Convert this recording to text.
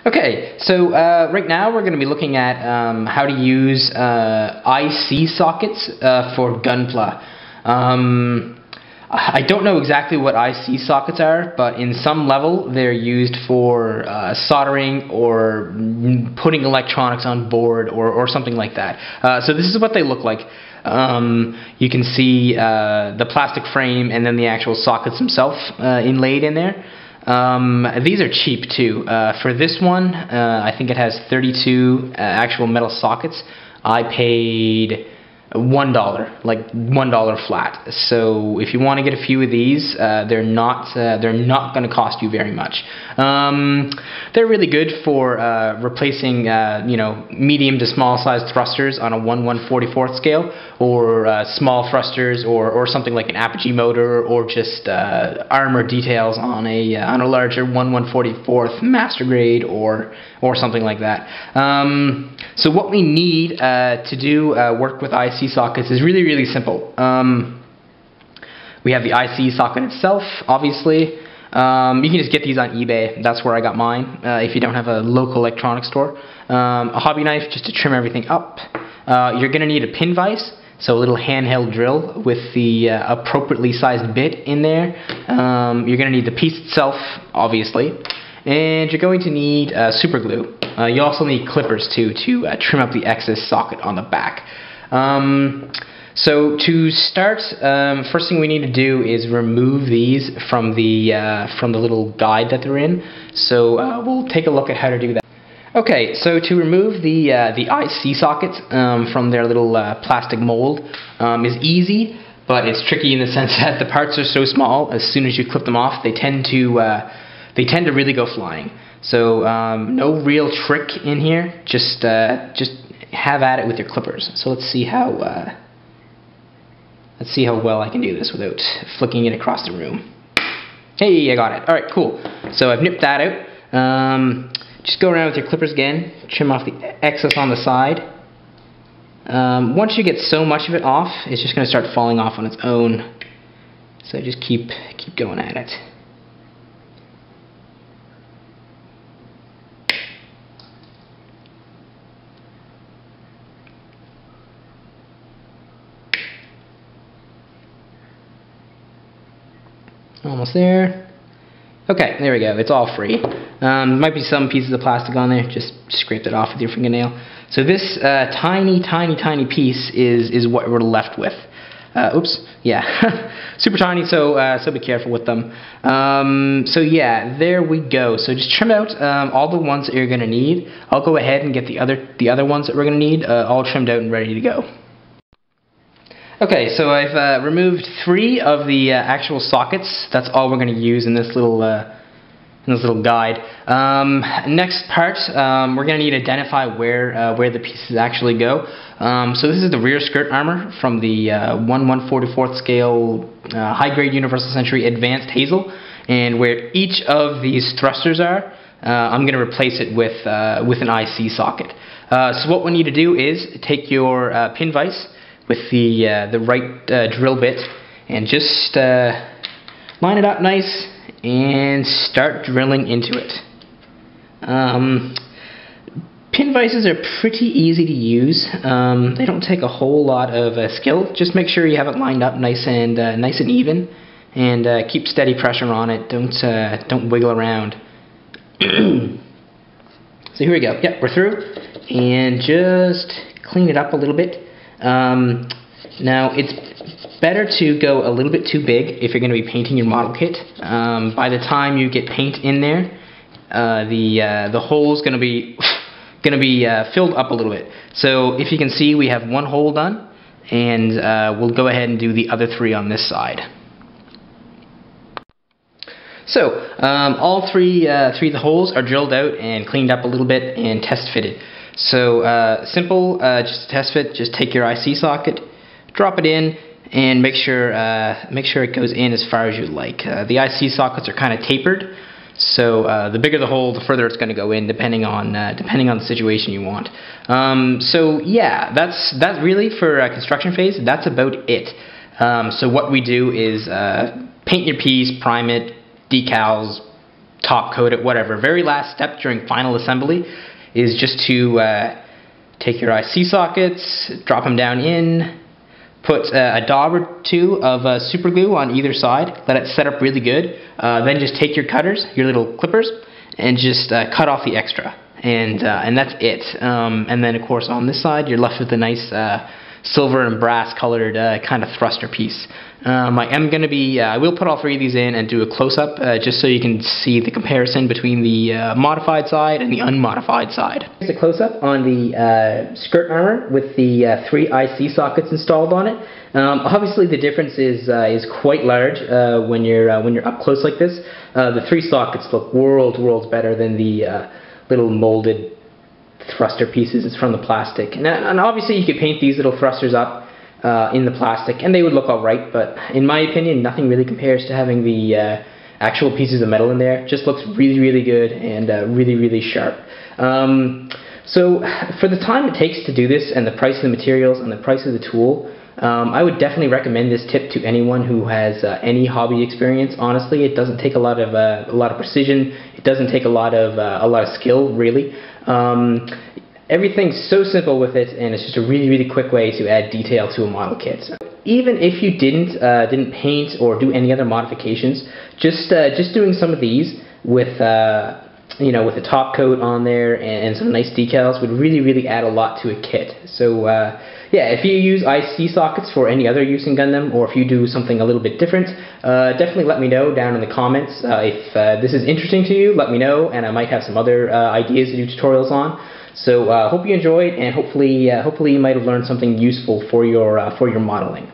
Okay, so right now we're going to be looking at how to use IC sockets for Gunpla. I don't know exactly what IC sockets are, but in some level they're used for soldering or putting electronics on board or something like that. So this is what they look like. You can see the plastic frame and then the actual sockets themselves inlaid in there. These are cheap too. For this one, I think it has 32 actual metal sockets. I paid $1, like $1 flat. So if you want to get a few of these, they're not going to cost you very much. They're really good for replacing medium to small size thrusters on a 1/144th scale, or small thrusters, or something like an apogee motor, or just armor details on a larger 1/144th master grade, or something like that. So what we need to do work with IC sockets is really simple. We have the IC socket itself, obviously. You can just get these on eBay. That's where I got mine, if you don't have a local electronics store. A hobby knife just to trim everything up. You're going to need a pin vise, so a little handheld drill with the appropriately sized bit in there. You're going to need the piece itself, obviously. And you're going to need super glue. You also need clippers too to trim up the excess socket on the back. So to start, first thing we need to do is remove these from the little guide that they're in. So we'll take a look at how to do that. Okay, so to remove the IC sockets from their little plastic mold is easy, but it's tricky in the sense that the parts are so small. As soon as you clip them off, they tend to really go flying. So no real trick in here. Just have at it with your clippers. So let's see how well I can do this without flicking it across the room. Hey, I got it. All right, cool. So I've nipped that out. Just go around with your clippers again. Trim off the excess on the side. Once you get so much of it off, it's just going to start falling off on its own. So just keep going at it. Almost there. Okay, there we go. It's all free. Might be some pieces of plastic on there. Just scrape it off with your fingernail. So this tiny piece is what we're left with. Oops. Yeah. Super tiny. So be careful with them. So yeah, there we go. So just trim out all the ones that you're gonna need. I'll go ahead and get the other ones that we're gonna need all trimmed out and ready to go. Okay, so I've removed 3 of the actual sockets. That's all we're going to use in this little guide. Next part, we're going to need to identify where the pieces actually go. So this is the rear skirt armor from the 1/144th scale high grade Universal Century Advanced Hazel, and where each of these thrusters are, I'm going to replace it with an IC socket. So what we need to do is take your pin vise with the right drill bit and just line it up nice and start drilling into it. Pin vices are pretty easy to use. They don't take a whole lot of skill. Just make sure you have it lined up nice and even, and keep steady pressure on it. Don't wiggle around. So here we go. Yep, we're through, and just clean it up a little bit. Now it's better to go a little bit too big if you're going to be painting your model kit. By the time you get paint in there, the hole's going to be filled up a little bit. So if you can see, we have 1 hole done, and we'll go ahead and do the other 3 on this side. So all three of the holes are drilled out and cleaned up a little bit and test fitted. So simple, just a test fit. Just take your IC socket, drop it in, and make sure it goes in as far as you like. The IC sockets are kind of tapered, so the bigger the hole, the further it's going to go in, depending on the situation you want. So yeah, that's really for construction phase. That's about it. So what we do is paint your piece, prime it, decals, top coat it, whatever. Very last step during final assembly is just to take your IC sockets, drop them down in, put a daub or two of super glue on either side, let it set up really good, then just take your cutters, your little clippers, and just cut off the extra. And that's it. And then of course on this side you're left with a nice silver and brass colored kind of thruster piece. I will put all three of these in and do a close-up just so you can see the comparison between the modified side and the unmodified side. Here's a close-up on the skirt armor with the 3 IC sockets installed on it. Obviously the difference is quite large when you're up close like this. The 3 sockets look worlds better than the little molded thruster pieces from the plastic. And obviously you could paint these little thrusters up in the plastic and they would look alright, but in my opinion nothing really compares to having the actual pieces of metal in there. Just looks really good and really sharp. So for the time it takes to do this and the price of the materials and the price of the tool, I would definitely recommend this tip to anyone who has any hobby experience. Honestly, it doesn't take a lot of precision. It doesn't take a lot of skill, really. Everything's so simple with it, and it's just a really quick way to add detail to a model kit. Even if you didn't paint or do any other modifications, just doing some of these with with the top coat on there and some nice decals would really add a lot to a kit. So yeah, if you use IC sockets for any other use in Gundam, or if you do something a little bit different, definitely let me know down in the comments. If this is interesting to you, let me know, and I might have some other ideas to do tutorials on. So hope you enjoyed, and hopefully you might have learned something useful for your modeling.